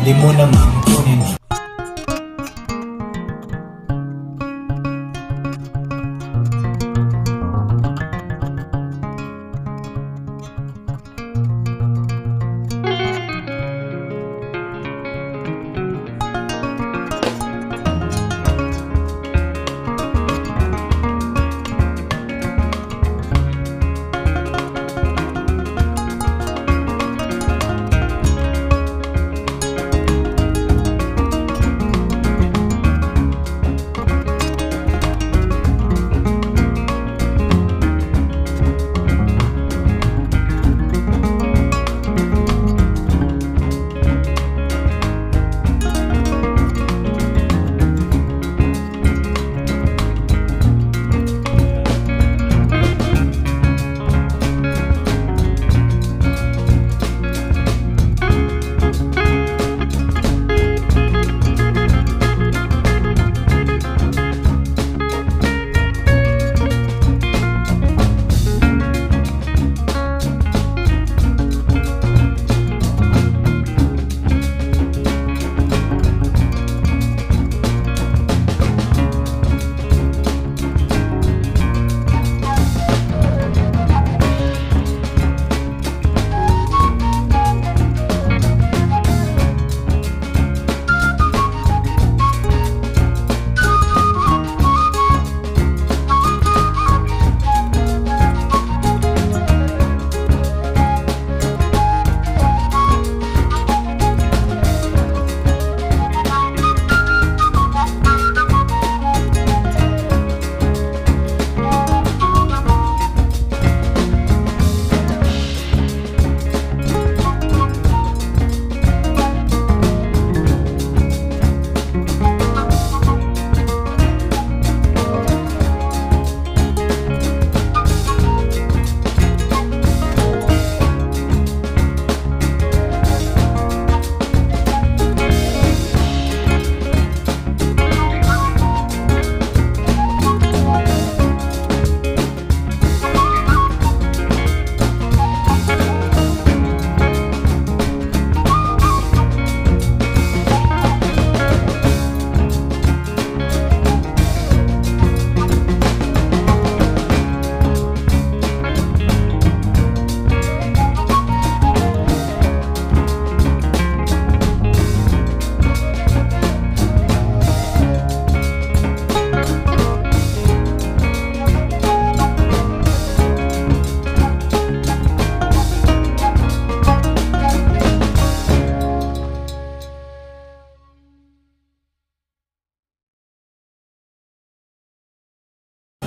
di mo namang kunin.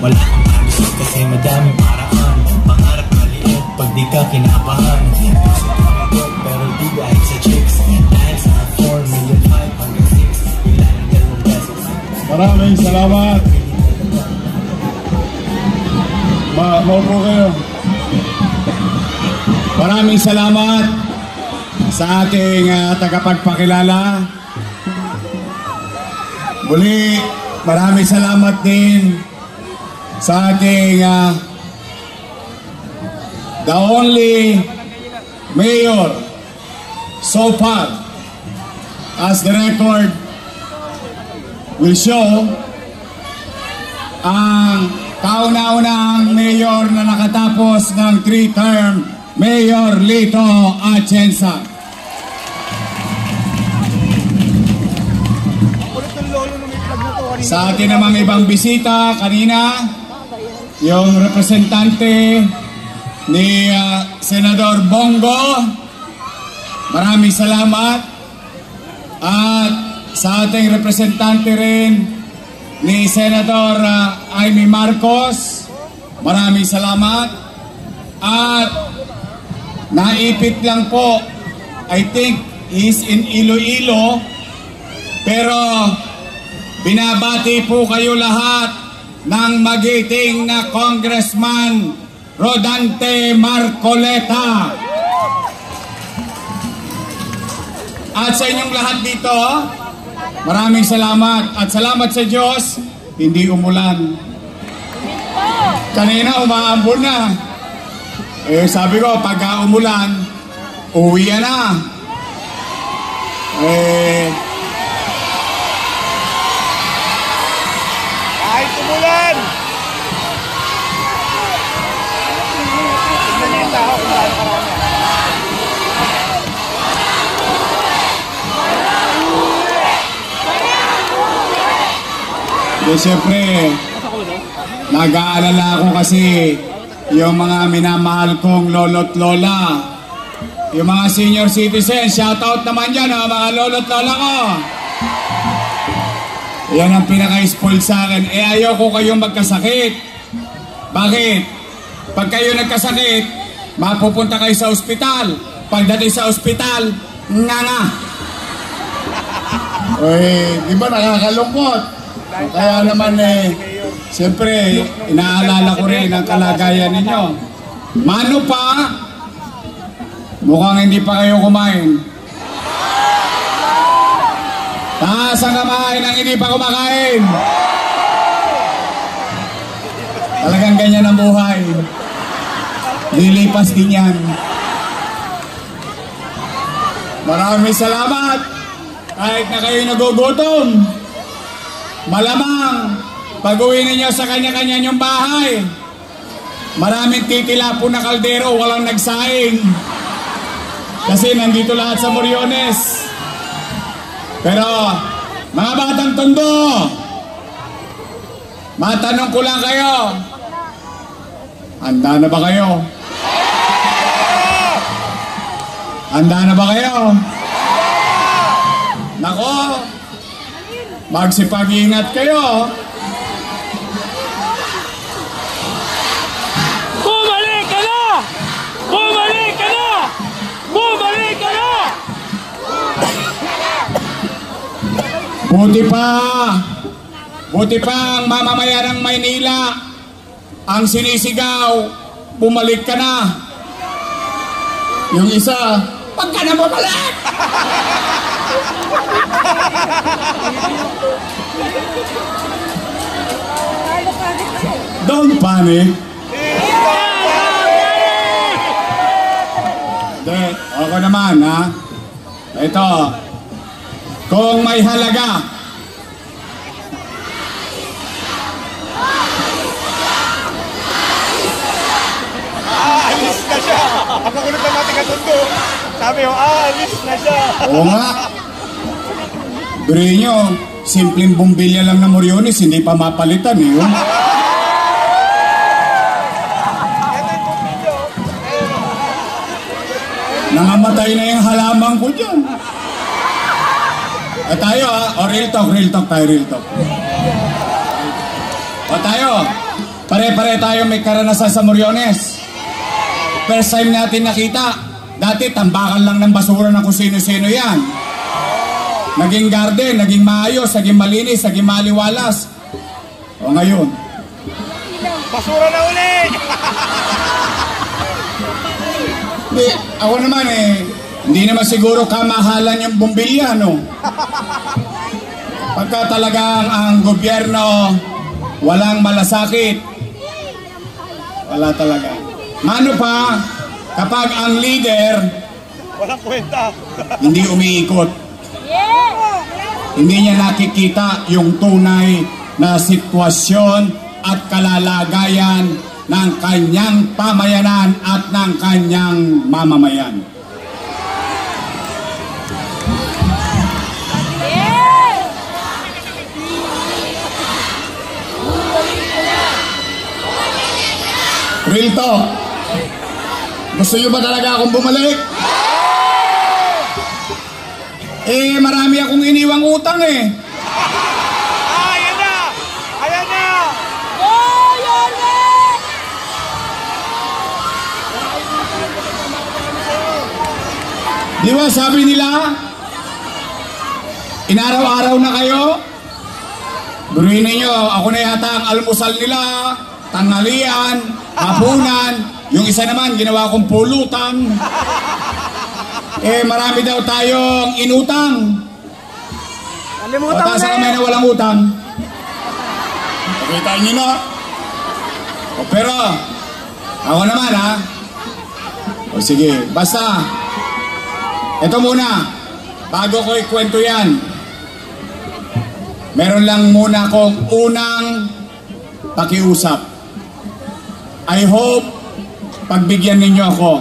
Wala akong alis kasi madaming paraan. Pangarap maliit pag di ka kinaabahan. Gusto tumagot pero di dahil sa chicks. Dahil sa 4,500,000 hanggang 6 ilan ang 2 pesos. Maraming salamat. Maupo kayo. Maraming salamat sa ating tagapagpakilala. Muli, maraming salamat din sa ating the only mayor so far, as the record will show, ang kauna-unang mayor na nakatapos ng 3-term, Mayor Lito Atienza. Sa atin namang ibang bisita kanina, yung representante ni Senador Bongo, maraming salamat. At sa ating representante rin ni Senador Amy Marcos, maraming salamat. At naipit lang po, I think he's in Iloilo, pero binabati po kayo lahat ng magiting na Congressman Rodante Marcoleta. At sa inyong lahat dito, maraming salamat. At salamat sa Diyos, hindi umulan. Kanina umaambon na. Sabi ko, pagka umulan, uwi na. Kahit tumulan! Tignan niyo yung tao kung gaano karami. Siyempre, nag-aalala ako kasi yung mga minamahal kong lolo't lola. Yung mga senior citizens, shoutout naman dyan, mga lolo't lola ko. Yan ang pinaka-spoiled sa akin. Ayoko kayong magkasakit. Bakit? Pag kayo nagkasakit, mapupunta kayo sa ospital. Pagdating sa ospital, nga. Di ba nakakalungkot? Kaya naman siyempre, inaalala ko rin ang kalagayan ninyo. Mano pa, mukhang hindi pa kayo kumain. Taas ang kamay ng hindi pa kumakain. Talagang ganyan ang buhay. Lilipas din yan. Maraming salamat. Kahit na kayo nagugutom, malamang pag-uwi ninyo sa kanya-kanya nyong bahay, maraming titila po na kaldero, walang nagsaing. Kasi nandito lahat sa Moriones. Pero, mga batang tondo, matanong ko lang kayo, handa na ba kayo? Handa na ba kayo? Nako, magsipag-ingat kayo. Bumalik ka na! Bumalik ka na! Bumalik ka na! Buti pa ang mamamayan ng Maynila ang sinisigaw, bumalik ka na. Yung isa, pag ka na bumalik! Don't panic. Ako naman, ha? Ito, kung may halaga, Alis na siya! Ang kagulat ng ating katundo. Sabi yung, alis na siya! oo nga. Biri nyo, simpleng bumbilya lang ng Moriones, hindi pa mapalitan eh. Yun. Nangamatay na yung halaman ko dyan. At tayo real talk tayo, real talk. O tayo, pare-pare tayo may karanasan sa Moriones. First time natin nakita, dati tambakan lang ng basura ng kung sino-sino yan. Naging garden, naging maayos, naging malinis, naging maliwalas. O ngayon, Basura na uli! Hindi, ako naman hindi naman siguro kamahalan yung bumbilya, no? Pagka talagang ang gobyerno walang malasakit, wala talaga. Mano pa, kapag ang leader Walang kwenta. hindi umiikot, hindi niya nakikita yung tunay na sitwasyon at kalalagayan ng kanyang pamayanan at ng kanyang mamamayan. Real talk. Gusto nyo ba talaga akong bumalik? Marami akong iniwang utang Ayan na! Ayan na! Di ba sabi nila, inaraw-araw na kayo? Buruin ninyo, ako na yata ang almusal nila, tanghalian, hapunan, yung isa naman ginawa kong pulutan. Marami daw tayong inutang. Nalimutan mo Taas ang kamay na walang utang. Pakita nyo na. Pero, ako naman sige, basta, ito muna, bago ko ikwento yan, meron lang muna akong unang pakiusap. I hope pagbigyan ninyo ako.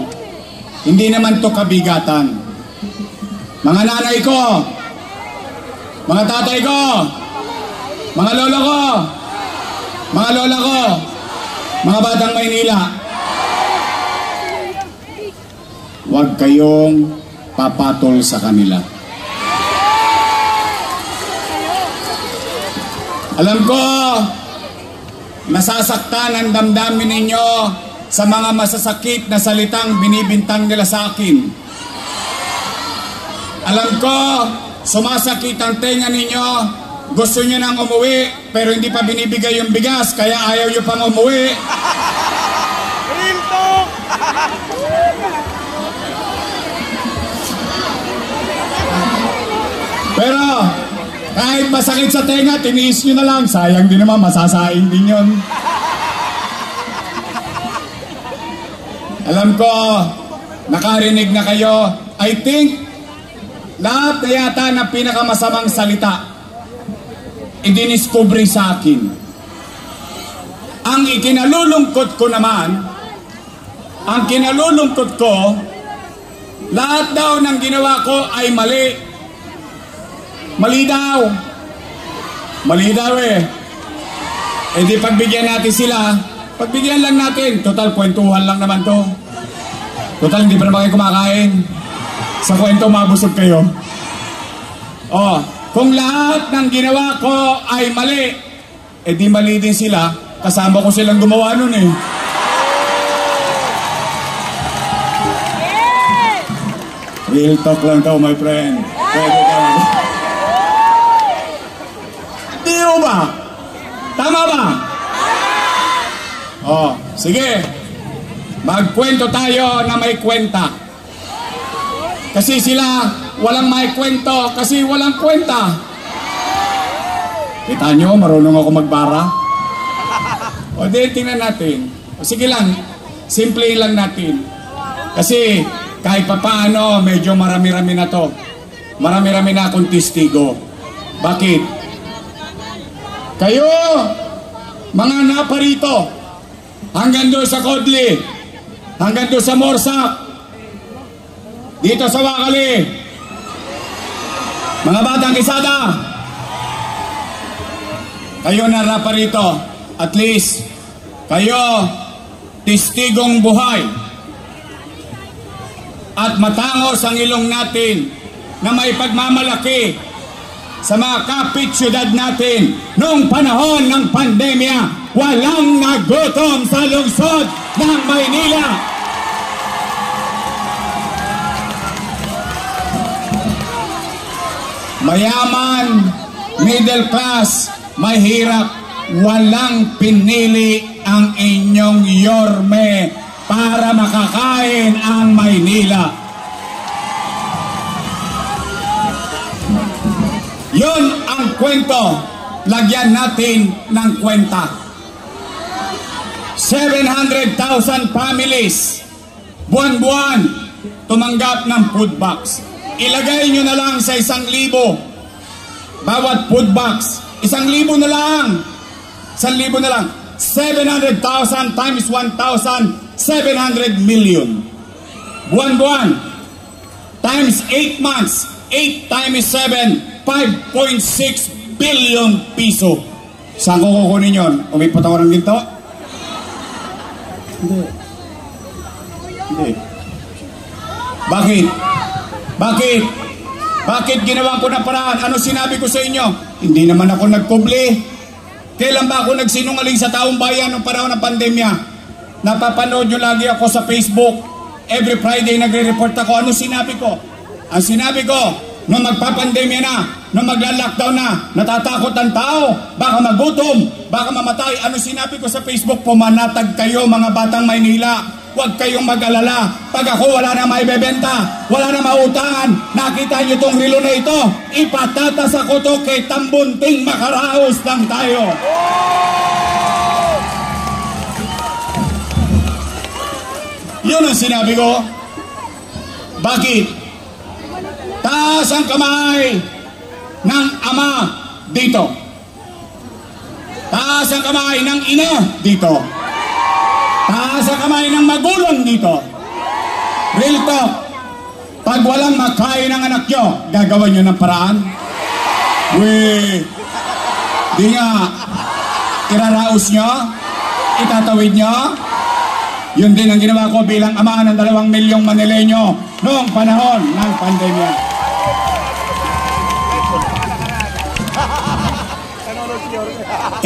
Hindi naman to kabigatan. Mga nanay ko, mga tatay ko, mga lolo ko, mga lola ko, mga batang Maynila, huwag kayong papatol sa kanila. Alam ko, nasasaktan ang damdamin ninyo sa mga masasakit na salitang binibintang nila sa akin. Alam ko, sumasakit ang tenga ninyo, gusto nyo nang umuwi, pero hindi pa binibigay yung bigas, kaya ayaw nyo pang umuwi. Real talk! Pero, kahit masakit sa tenga, tiniis nyo na lang. Sayang din naman, masasaing din yun. Alam ko, nakarinig na kayo. I think, lahat na yata na pinakamasamang salita, idiniscovery sa akin. Ang ikinalulungkot ko naman, ang kinalulungkot ko, lahat daw ng ginawa ko ay mali. Mali daw. Mali daw eh. E di pagbigyan natin sila, pagbigyan lang natin. Total, kwentuhan lang naman to. Total, hindi pa naman kayo kumakain. Sa kwento, mabusog kayo. Oh, kung lahat ng ginawa ko ay mali, e di mali din sila. Kasama ko silang gumawa nun eh. Real talk lang to, my friend. Pwede ka. Di ba? Tama ba? Oh, sige. Magkwento tayo na may kwenta. Kasi sila walang may kwento kasi walang kwenta. Kita nyo, marunong ako magbara. O di, tingnan natin. O, sige lang, simple lang natin. Kasi kahit papaano, medyo marami-rami na to. Marami-rami na akong testigo. Bakit? Kayo, mga naparito, hanggang doon sa Kodli, hanggang doon sa Morsak, dito sa Wakali, mga batang Kisada, kayo naparito, at least, kayo, testigong buhay, at matangos ang ilong natin na may pagmamalaki sa mga kapit syudad natin. Noong panahon ng pandemya, walang nagutom sa lungsod ng Maynila. Mayaman, middle class, mahirap, walang pinili ang inyong yorme para makakain ang Maynila. Yun ang kwento. Lagyan natin ng kwenta. 700,000 families buwan-buwan tumanggap ng food box. Ilagay nyo na lang sa 1,000 bawat food box. 1,000 na lang. 1,000 na lang. 700,000 times 1,000, 700 million. Buwan-buwan. Times 8 months. 8 times 7, 5.6 billion piso. Saan ko kukunin yun? Umipot ako ng ginto? Hindi. Hindi. Bakit? Bakit? Bakit ginawa ko na paraan? Ano sinabi ko sa inyo? Hindi naman ako nagkubli. Kailan ba ako nagsinungaling sa taong bayan noong panahon ng pandemya? Napapanood nyo lagi ako sa Facebook. Every Friday nagre-report ako. Ano sinabi ko? Ang sinabi ko, nung magpapandemya na, nung magla-lockdown na, natatakot ang tao, baka magutom, baka mamatay. Ano sinabi ko sa Facebook? Pumanatag kayo mga batang Maynila. Huwag kayong mag-alala. Pag ako wala na maibebenta, wala na mautangan, nakita nyo itong relo na ito, ipatatas ako to kay Tambunting, makaraos lang tayo. Yun ang sinabi ko. Bakit? Taas ang kamay ng ama dito. Taas ang kamay ng ina dito. Taas ang kamay ng magulang dito. Real talk. Pag walang makain ng anak nyo, gagawan nyo ng paraan? Di nga. Iraraos nyo? Itatawid nyo? Yun din ang ginawa ko bilang ama ng 2 milyong Manileño noong panahon ng pandemya.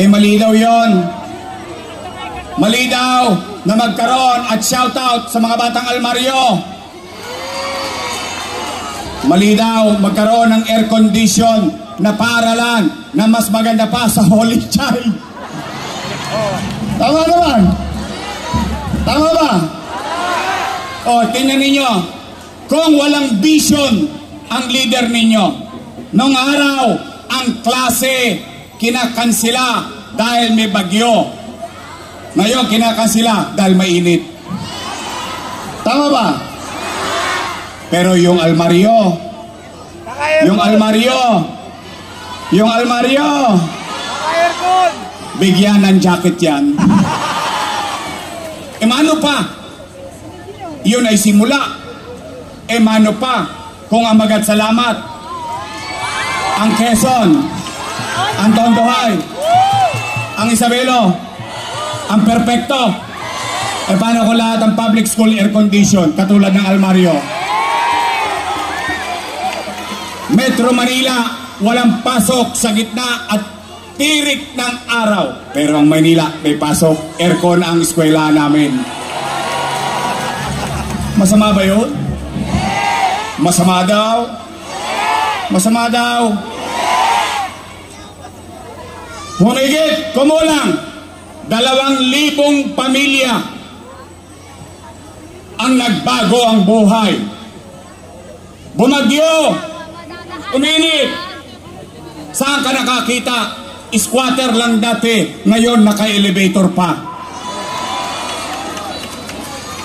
Mali daw yun. Mali daw na magkaroon at shoutout sa mga batang almaryo. Mali daw magkaroon ng air condition na paaralan na mas maganda pa sa Holy Child. Tama naman. Tama ba? Tingnan ninyo. Kung walang vision ang leader ninyo, nung araw, ang klase kinakansila dahil may bagyo. Ngayon, kinakansila dahil mainit. Tama ba? Pero yung almaryo, bigyan ng jacket yan. Mano pa? Yun ay simula. Mano pa? Kung ang magat salamat, ang Quezon, ang Tondohay, ang Isabelo, ang Perfecto. Paano kung lahat ang public school air condition katulad ng almaryo? Metro Manila, walang pasok sa gitna at tirik ng araw. Pero ang Maynila, may pasok. Aircon ang eskwela namin. Masama ba yun? Masama daw? Masama daw? Humigit, kumulang 2,000 pamilya ang nagbago ang buhay. Bumagyo, uminit. Saan ka nakakita? Squatter lang dati, ngayon naka-elevator pa.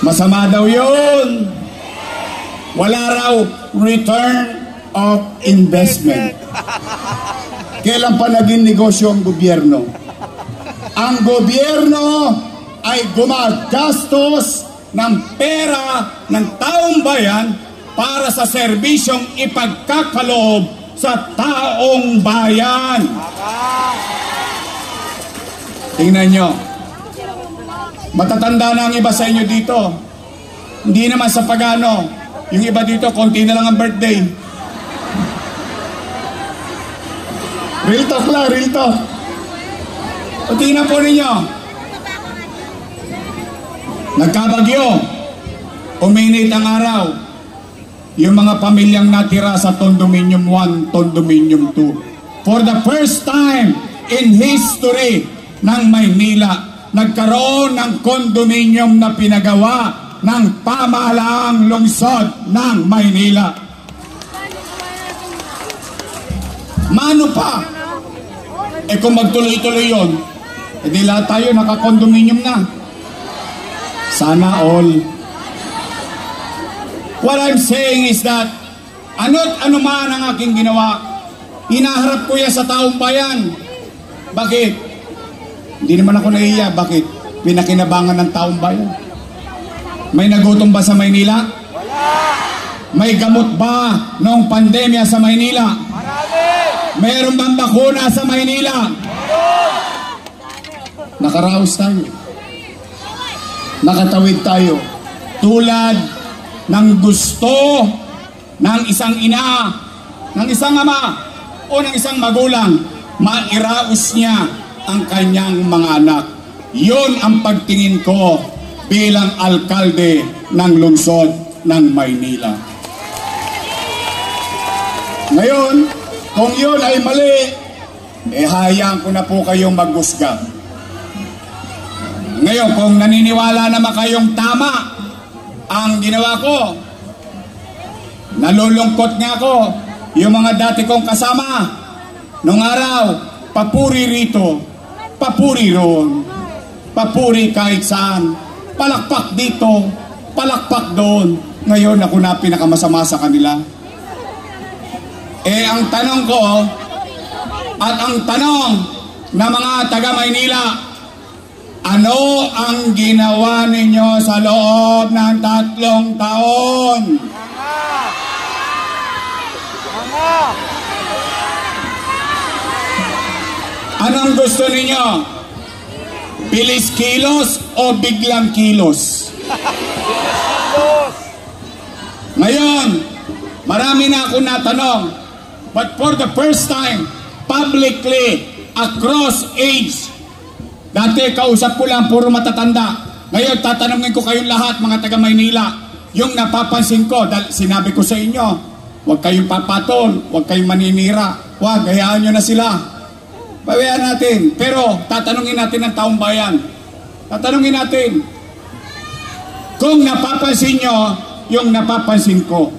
Masama daw yun. Wala raw return of investment. Kailan pa naging negosyo ang gobyerno? Ang gobyerno ay gumagastos ng pera ng taong bayan para sa serbisyong ipagkakaloob sa taong bayan. Tingnan nyo. Matatanda na ang iba sa inyo dito. Hindi naman sa pagano. Yung iba dito, konti na lang ang birthday. Real talk lang, real talk. O tingnan po ninyo. Nagkabagyo. Uminit ang araw. Yung mga pamilyang natira sa Condominium 1, Condominium 2. For the first time in history ng Maynila, nagkaroon ng condominium na pinagawa ng pamahalaang lungsod ng Maynila. Mano pa? Kung magtuloy-tuloy yun, edi lahat tayo naka-condominium na. Sana all. What I'm saying is that ano't ano man ang aking ginawa, hinaharap ko yan sa taong bayan. Bakit? Hindi naman ako nahiya. Bakit? Pinakinabangan ng taong bayan. May nagutom ba sa Maynila? Wala. May gamot ba noong pandemya sa Maynila? Marami. Mayroon bang bakuna sa Maynila? Meron. Nakaraos tayo. Nakatawid tayo. Tulad ng gusto ng isang ina, ng isang ama, o ng isang magulang, mairaos niya ang kanyang mga anak. Yun ang pagtingin ko bilang alkalde ng lungsod ng Maynila. Ngayon, kung yun ay mali, hayaan ko na po kayong maghusga. Ngayon, kung naniniwala naman kayong tama ang ginawa ko, nalulungkot nga ako. Yung mga dati kong kasama nung araw, papuri rito, papuri roon, papuri kahit saan, palakpak dito, palakpak doon. Ngayon ako na pinakamasama sa kanila. ang tanong ko at ang tanong ng mga taga Maynila, ano ang ginawa ninyo sa loob ng 3 taon? Anong gusto ninyo? Bilis kilos o biglang kilos? Ngayon, marami na akong natanong, but for the first time, publicly, across age, dati kausap ko lang, puro matatanda. Ngayon, tatanungin ko kayong lahat, mga taga Maynila, yung napapansin ko, dahil sinabi ko sa inyo, huwag kayong papatol, huwag kayong maninira, huwag, hayaan nyo na sila. Pawayaan natin, pero tatanungin natin ang taong bayan. Tatanungin natin, kung napapansin nyo, yung napapansin ko,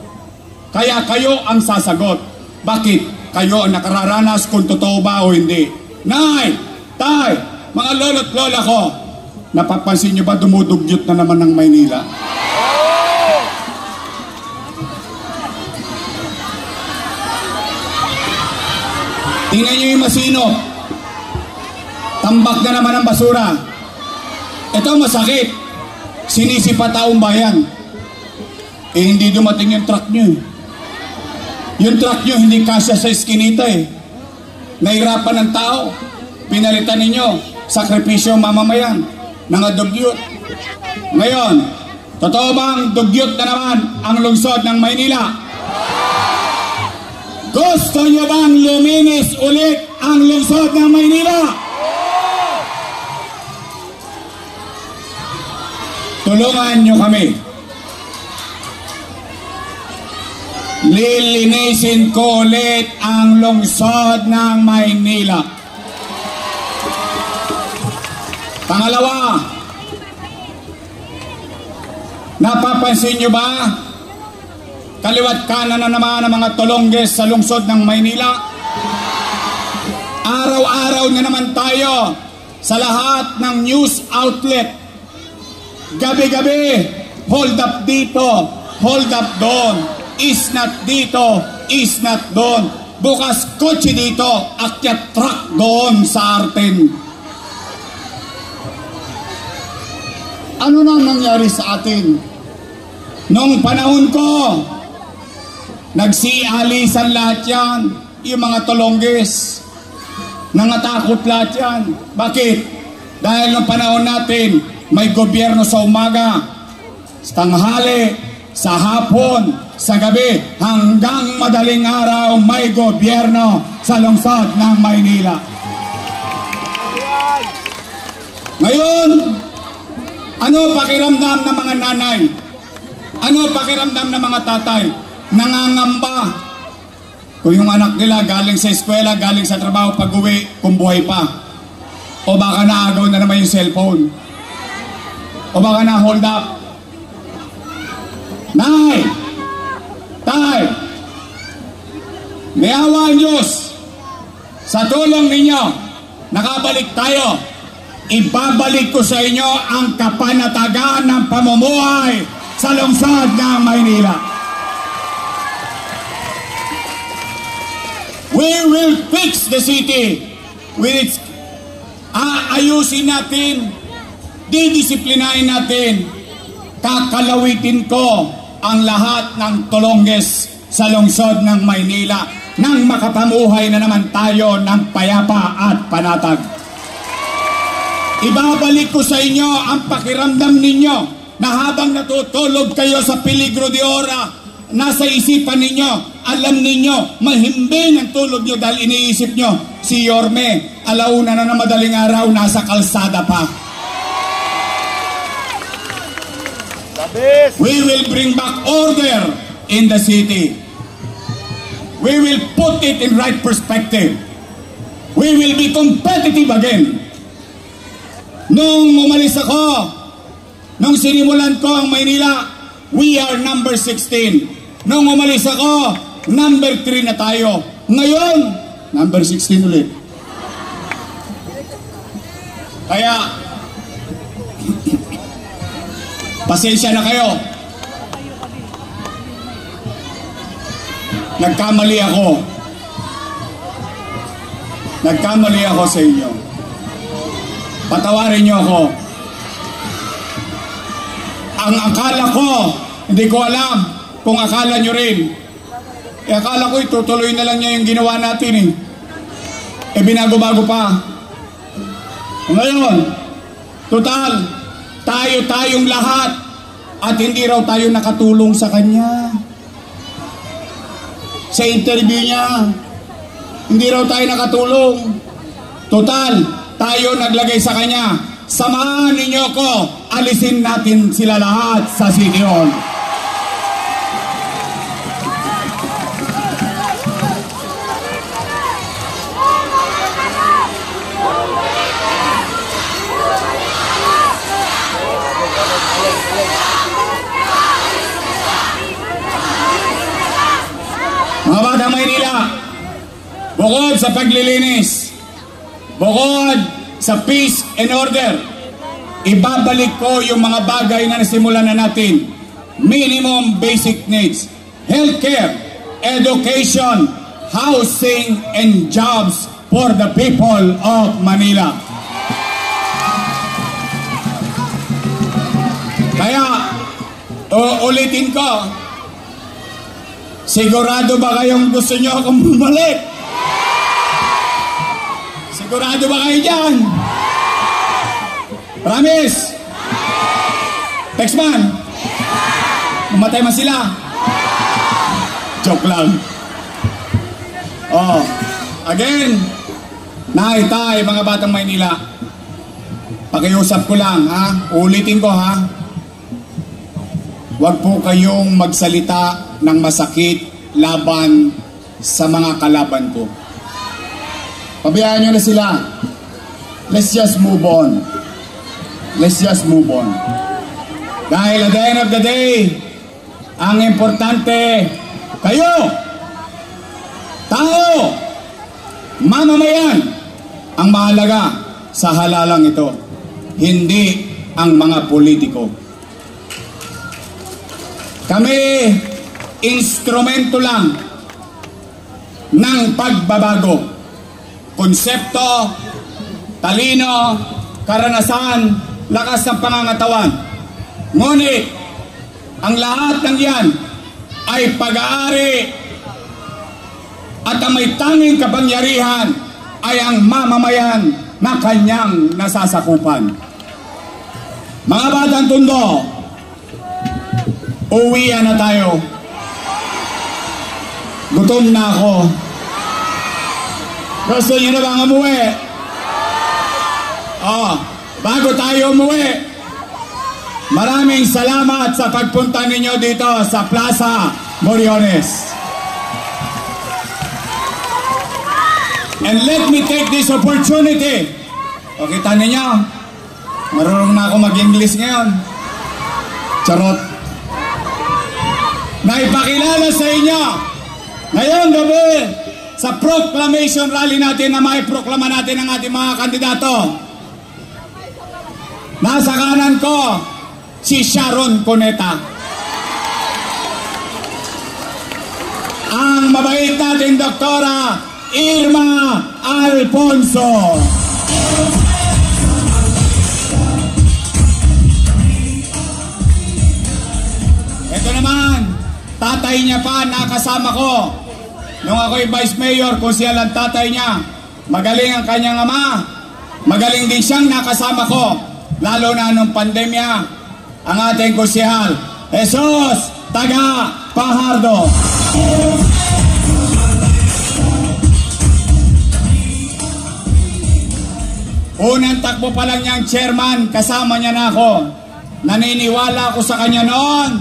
kaya kayo ang sasagot. Bakit? Kayo ang nakararanas kung totoo ba o hindi. Nay, tay, mga lolo't lola ko, napapansin nyo ba dumudugyot na naman ng Maynila? Tingnan nyo yung masinop. Tambak na naman ang basura. Ito masakit. Sinisipa taong bayan. Hindi dumating yung truck nyo. Yung truck nyo hindi kasya sa iskinita Nahirapan ng tao. Pinalitan ninyo. Sakripisyo mamamayan. Nangadugyot. Ngayon, totoo bang dugyot na naman ang lungsod ng Maynila? Gusto nyo bang luminis ulit ang lungsod ng Maynila? Tulungan nyo kami. Lilinisin ko ulit ang lungsod ng Maynila. Pangalawa, napapansin nyo ba? Kaliwat kanan na naman ang mga tulongges sa lungsod ng Maynila. Araw-araw na naman tayo sa lahat ng news outlet. Gabi-gabi, hold up dito, hold up doon, is not dito, is not doon. Bukas kotse dito, akyat truck doon sa Arten. Ano na nangyari sa atin? Nung panahon ko, nagsialisan lahat yan, yung mga tulongges. Nangatakot lahat yan. Bakit? Dahil nung panahon natin, may gobyerno sa umaga, sa tanghali, sa hapon, sa gabi, hanggang madaling araw may gobyerno sa lungsod ng Maynila. Ngayon, ano pakiramdam ng mga nanay? Ano pakiramdam ng mga tatay? Nangangamba. Kung yung anak nila galing sa eskwela, galing sa trabaho, pag-uwi, kung buhay pa. O baka naagaw na naman yung cellphone. O baka na hold up. Nay! Tay! May awa ang Diyos. Sa tulong ninyo, nakabalik tayo. Ibabalik ko sa inyo ang kapanatagan ng pamumuhay sa lungsod ng Maynila. We will fix the city with its aayusin natin, didisiplinahin natin, kakalawitin ko ang lahat ng tulongges sa lungsod ng Maynila nang makapamuhay na naman tayo ng payapa at panatag. Ibabalik ko sa inyo ang pakiramdam ninyo na habang natutulog kayo sa peligro de ora, nasa isipan ninyo, alam ninyo, mahimbing ang tulog nyo dahil iniisip nyo, si Yorme, alauna na madaling araw, nasa kalsada pa. We will bring back order in the city. We will put it in right perspective. We will be competitive again. Nung umalis ako, nung sinimulan ko ang Maynila, we are number 16. Nung umalis ako, number 3 na tayo. Ngayon, number 16 ulit. Kaya, pasensya na kayo. nagkamali ako. Nagkamali ako sa inyo. Patawarin niyo ako. Ang akala ko, hindi ko alam kung akala niyo rin. Akala ko itutuloy na lang niya yung ginawa natin eh. Binago-bago pa. Ngayon, total, tayong lahat at hindi raw tayo nakatulong sa kanya. Sa interview niya, hindi raw tayo nakatulong. Total, tayo naglagay sa kanya. Samahan ninyo ko, alisin natin sila lahat sa City Hall. Mga Batang Maynila, bukod sa paglilinis, bukod sa peace and order, ibabalik ko yung mga bagay na nasimulan na natin. Minimum basic needs, healthcare, education, housing, and jobs for the people of Manila. Kaya, ulitin ko, sigurado ba kayong gusto nyo akong bumalik? Sigurado ba kayo dyan? Promise? Textman? Mamatay man sila? Joke lang. Oh, again, naitay mga Batang Maynila. Pakiusap ko lang, ha? Ulitin ko, ha? Huwag po kayong magsalita ng masakit laban sa mga kalaban ko. Pabayaan nyo na sila. Let's just move on. Let's just move on. Dahil at the end of the day, ang importante, kayo, tao, mamamayan, ang mahalaga sa halalang ito. Hindi ang mga politiko. Kami, instrumento lang ng pagbabago. Konsepto, talino, karanasan, lakas ng pangangatawan. Ngunit, ang lahat ng yan ay pag-aari at ang may tanging kapangyarihan ay ang mamamayan na kanyang nasasakupan. Mga Batang Tondo, uwian na tayo. Gutom na ako. Gusto niyo na bang umuwi? Bago tayo umuwi, maraming salamat sa pagpunta ninyo dito sa Plaza Moriones. And let me take this opportunity. O, kita ninyo, marunong na ako mag-English ngayon. Charot. Naipakilala sa inyo ngayong gabi sa proclamation rally natin na may proklama natin ang ating mga kandidato. Nasa kanan ko si Sharon Cuneta, ang mabait nating Doktora Irma Alfonso, ito naman tatay niya pa, nakasama ko nung ako'y Vice Mayor, kung siya lang tatay niya. Magaling ang kanyang ama, magaling din siyang nakasama ko, lalo na nung pandemya, ang ating kusyahal, Jesus Taga Pajardo. Unang takbo pa lang niyang chairman, kasama niya na ako. Naniniwala ako sa kanya noon,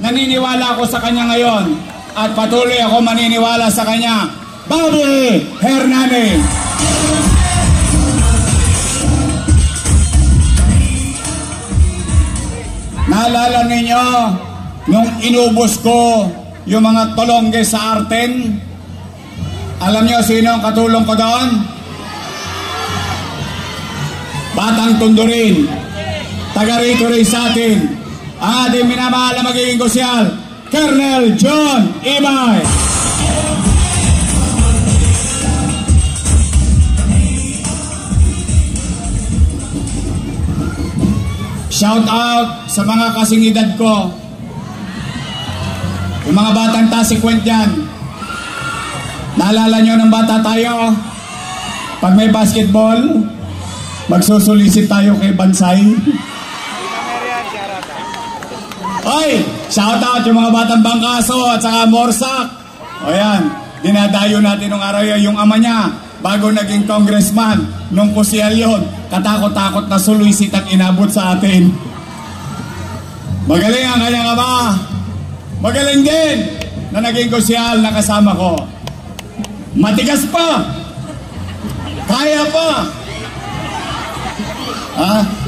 naniniwala ako sa kanya ngayon, at patuloy ako maniniwala sa kanya. Bobby Hernandez. Naalala ninyo nung inubos ko yung mga tolongge sa Arten? Alam niyo sino ang katulong ko doon? Batang Tondo rin. Taga rito rin sa atin. Ang ating minamahal na magiging kusyal, Colonel John Ibay. Shout out sa mga kasing edad ko. Yung mga batang tasikwent yan. Naalala nyo ng bata tayo? Pag may basketball, magsusulisit tayo kay Bansay. Oy, shout out yung mga batang Bangkaso at saka Morsak. O yan, dinadayo natin nung araw yung ama niya bago naging congressman. Nung kusyal yun, katakot-takot na sulisit ang inabot sa atin. Magaling ang kanyang ama. Magaling din na naging kusyal na kasama ko. Matigas pa. Kaya pa.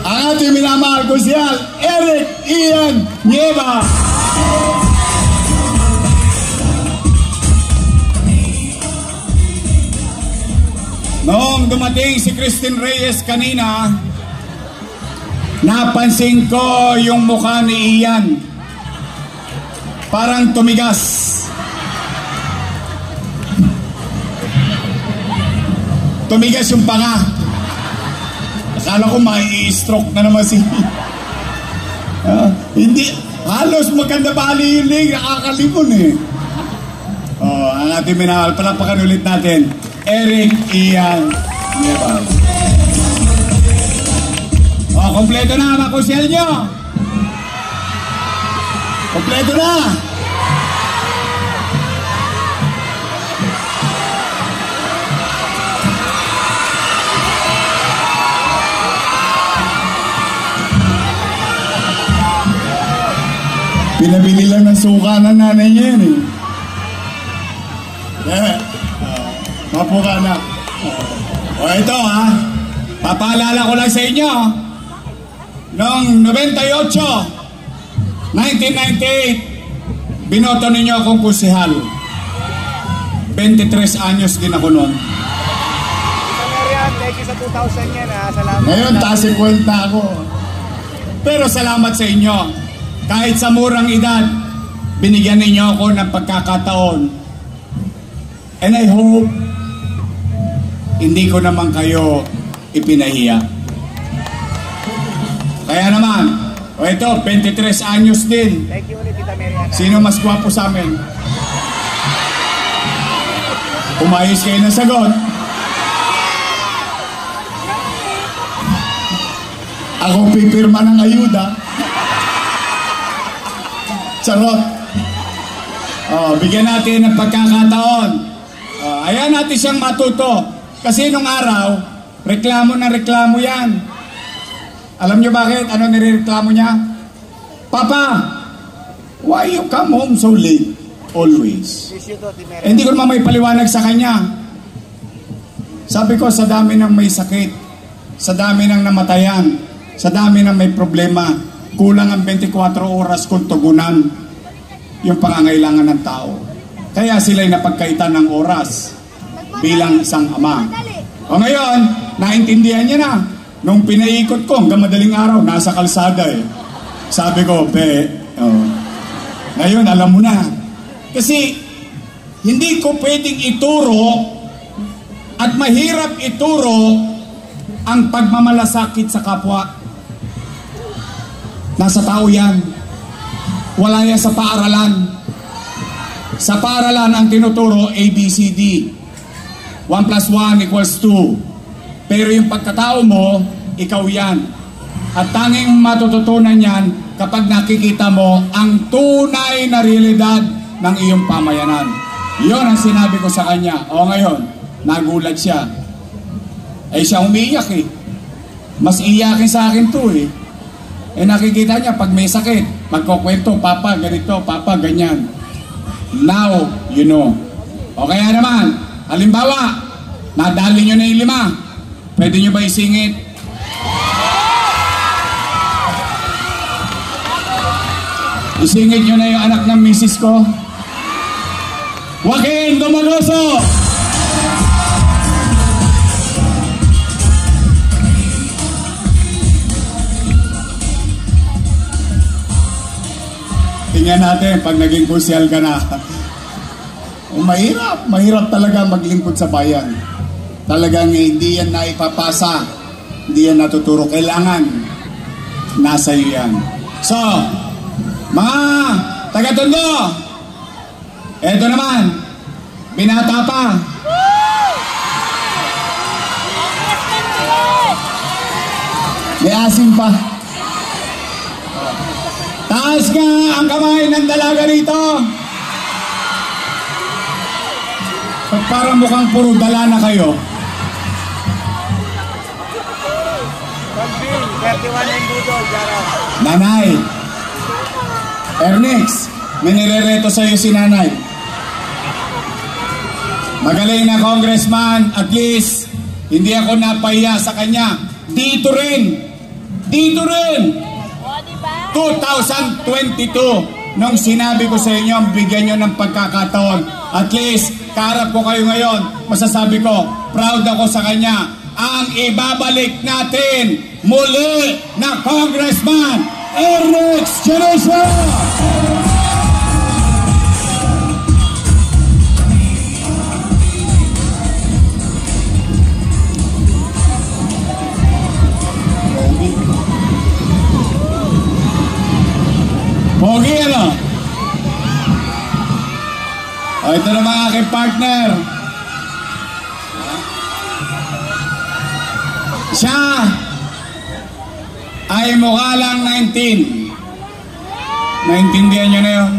Ang ating minamahal kusyal, Eric Ian Nieva. Noong dumating si Christine Reyes kanina, napansin ko yung mukha ni Ian. Parang tumigas. Tumigas yung panga. Akala ko mai-stroke na naman si hindi, halos maganda bali yung leg, nakakalimon eh. Ang ating minahal, palapakan ulit natin, Eric Ian Nieva. Kompleto na mga kusyal nyo. Kompleto na. Pinabili lang ng suka ng nanay niya yan eh. Mapuka na. O ito ha, papaalala ko lang sa inyo. Noong 98, 1998, binoto ninyo akong kusihal. 23 anyos din ako noon. Thank you sa 2,000 yan ha. Salamat. Ngayon, tasikwent na ako. Pero salamat sa inyo. Kahit sa murang edad, binigyan ninyo ako ng pagkakataon. And I hope hindi ko naman kayo ipinahiya. Kaya naman, o ito, 23 anyos din. Thank you ulit, Tita Mariana. Sino mas gwapo sa amin? Umayos kayo ng sagot. Ako pipirma ng ayuda. Charot. Bigyan natin ng pagkakataon. Ayan natin siyang matuto. Kasi nung araw, reklamo na reklamo yan. Alam nyo bakit? Ano nireklamo niya? Papa, why you come home so late? Always. Hindi ko naman may paliwanag sa kanya. Sabi ko, sa dami ng may sakit, sa dami ng namatayan, sa dami ng may problema, kulang ang 24 oras kung tugunan yung pangangailangan ng tao. Kaya sila'y napagkaitan ng oras bilang isang ama. O ngayon, naintindihan niya na. Nung pinaikot ko, hanggang madaling araw, nasa kalsada eh. Sabi ko, ngayon, alam mo na. Kasi, hindi ko pwedeng ituro at mahirap ituro ang pagmamalasakit sa kapwa. Nasa tao yan. Wala yan sa paaralan. Sa paaralan ang tinuturo, ABCD. 1 plus 1 equals 2. Pero yung pagkatao mo, ikaw yan. At tanging matututunan yan kapag nakikita mo ang tunay na realidad ng iyong pamayanan. Iyon ang sinabi ko sa kanya. O ngayon, nagulat siya. Siya umiiyak eh. Mas iyakin sa akin to eh. Nakikita niya pag may sakit, magkukwento, Papa, ganito, Papa, ganyan. Now, you know. O kaya naman, halimbawa, nadali nyo na yung 5. Pwede nyo ba isingit? Isingit nyo na yung anak ng misis ko. Joaquin Dumagoso! Tingnan natin pag naging kusyal ka na. Mahirap talaga maglingkod sa bayan. Talagang hindi yan naipapasa, hindi yan natuturo. Kailangan nasa iyo yan. So, mga taga-Tondo, eto naman, binata pa. May asim pa. Taas nga ang kamay ng dalaga rito. Parang mukhang puro dala na kayo. 31 yung budol, Jarap. Nanay. Ernix, may nirereto sa'yo si nanay. Magaling na congressman, at least hindi ako napahiya sa kanya. Dito rin 2022 nung sinabi ko sa inyo bigyan nyo ng pagkakataon, at least kaharap ko kayo ngayon, masasabi ko proud ako sa kanya. Ang ibabalik natin muli na Congressman Ernix Cheresa. Pogi, ano? O, ito naman aking partner. Siya ay mukha lang 19. Naintindihan nyo na yun?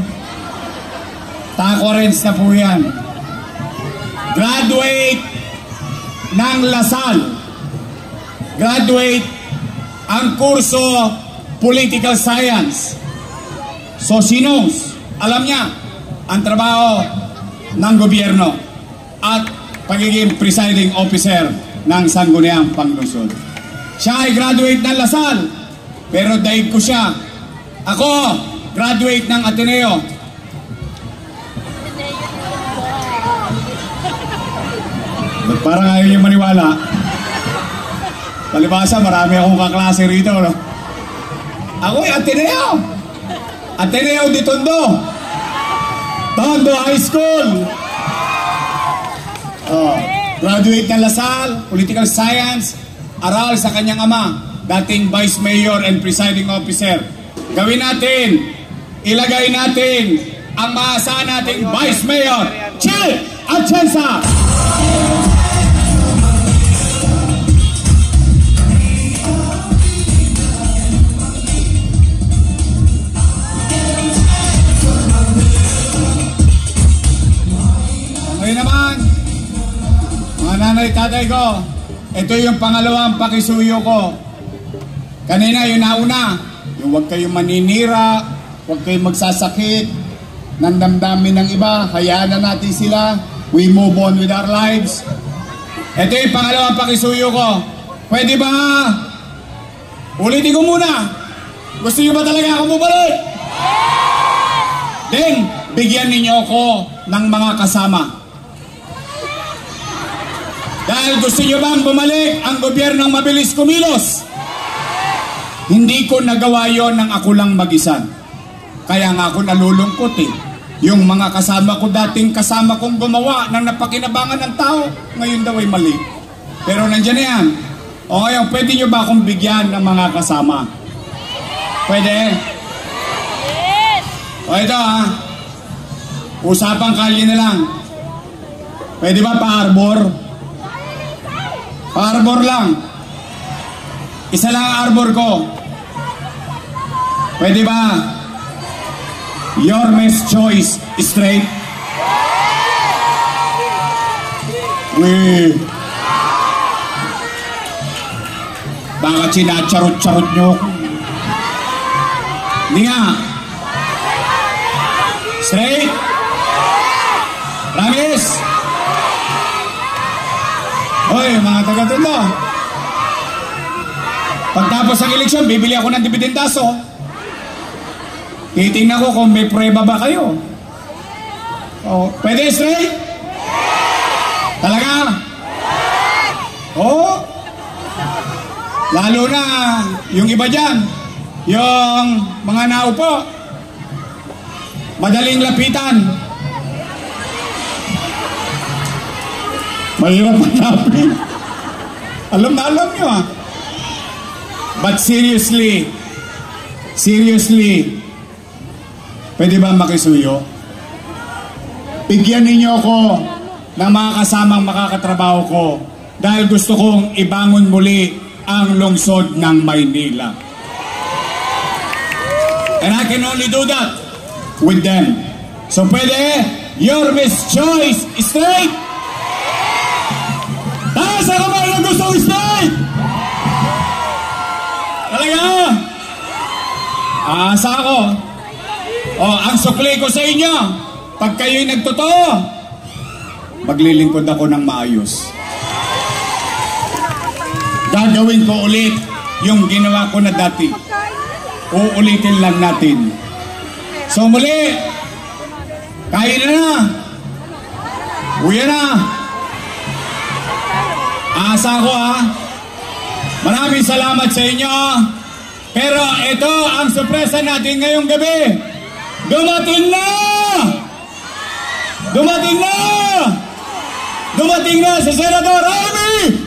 Taco-rents na po yan. Graduate ng Lasal. Graduate ang kurso Political Science. So sinong alam niya ang trabaho ng gobyerno at pagiging presiding officer ng Sangguniang Panglungsod. Siya ay graduate ng Lasal, pero daig ko siya. Ako, graduate ng Ateneo. Parang ayaw niyo maniwala. Palibasa, marami akong kaklase rito, no? Ako ay Ateneo. Ateneo de Tondo. Tondo High School. Oh, graduate ng Lasal, Political Science, aral sa kanyang ama, dating Vice Mayor and Presiding Officer. Gawin natin, ilagay natin ang maasahan nating Vice Mayor, Che Atienza. Ngayon naman, mga nanay, tatay ko, ito yung pangalawang pakisuyo ko. Kanina yung nauna, yung huwag kayong maninira, huwag kayong magsasakit ng damdamin ng iba, hayaan na natin sila, we move on with our lives. Ito yung pangalawang pakisuyo ko. Pwede ba? Ulitin ko muna. Gusto nyo ba talaga ako bumalik? Then, bigyan ninyo ako ng mga kasama. Dahil gusto nyo bang bumalik ang gobyernong mabilis kumilos? Hindi ko nagawa yon ng ako lang mag-isa. Kaya nga ako nalulungkot eh. Yung mga kasama ko, dating kasama kong gumawa ng napakinabangan ng tao, ngayon daw ay mali. Pero nandiyan na yan. O ngayon, pwede nyo ba akong bigyan ng mga kasama? Pwede? Yes! O ito ha, usapang kalye na lang. Pwede ba pa-arbor? Pa-arbor lang. Isa lang ang arbor ko. Pwede ba? Your Miss Choice straight. Weh. Bakit sinacharot-charot nyo? Hindi nga. Straight? Promise? Hoy, mga taga-Tondo. Pagtapos ng eleksyon, bibili ako ng dibidendaso. Titingnan ko kung may prueba ba kayo. Oh, pwede straight? Talaga? Oh? Lalo na yung iba dyan, yung mga naupo, madaling lapitan. Mahirap hanapin. Alam na alam nyo ah. But seriously, Seriously, pwede ba makisuyo? Bigyan ninyo ako ng mga kasamang makakatrabaho ko dahil gusto kong ibangon muli ang lungsod ng Maynila. And I can only do that with them. So pwede, your Miss Choice, straight! Taas ako ba yung gusto straight? Talaga? Aasa ako. Ang sukli ko sa inyo, pag kayo'y nagtotoo, maglilingkod ako ng maayos. Gagawin ko ulit yung ginawa ko na dati. Uulitin lang natin. So muli, kain na. Uwi na. Asa ko ha. Maraming salamat sa inyo. Pero ito ang sorpresa natin ngayong gabi. Dumating na! Dumating na! Dumating na si Senador Amy